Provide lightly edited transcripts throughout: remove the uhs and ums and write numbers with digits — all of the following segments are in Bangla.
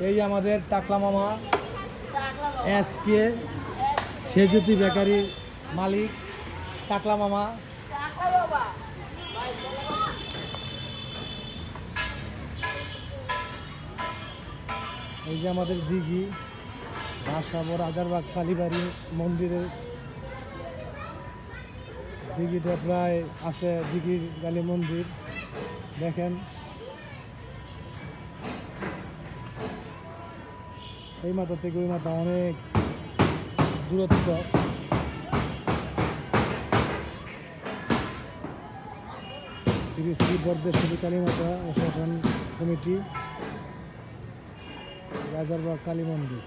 এই আমাদের টাকলা মামা এসকে সেজুতি বেকারির মালিক টাকলা মামা। এই যে আমাদের দিঘি বাসাবো রাজারবাগ কালীবাড়ি মন্দিরের দিঘিটা প্রায় আছে, দিঘির কালী মন্দির দেখেন। এই মাথা থেকে ওই মাথা অনেক দূরত্ব। শ্রী শ্রী বরদেশ্বরী কালী মাতা ও শ্মশান কমিটি রাজারবাগ কালী মন্দির।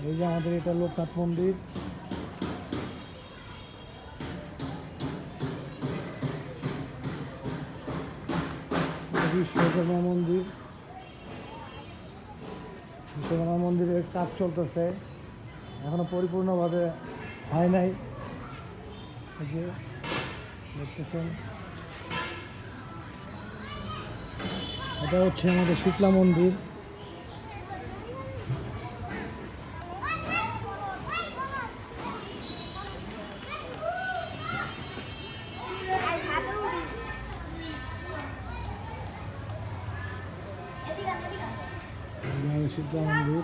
এই যে আমাদের এটা লোকনাথ মন্দির। বিশ্বকর্মা মন্দির, বিশ্বকর্মা মন্দিরের কাজ চলতেছে, এখনো পরিপূর্ণভাবে হয় নাই। এই যে দেখতেছেন, এটা হচ্ছে আমাদের শীতলা মন্দির। শীতলা মন্দির।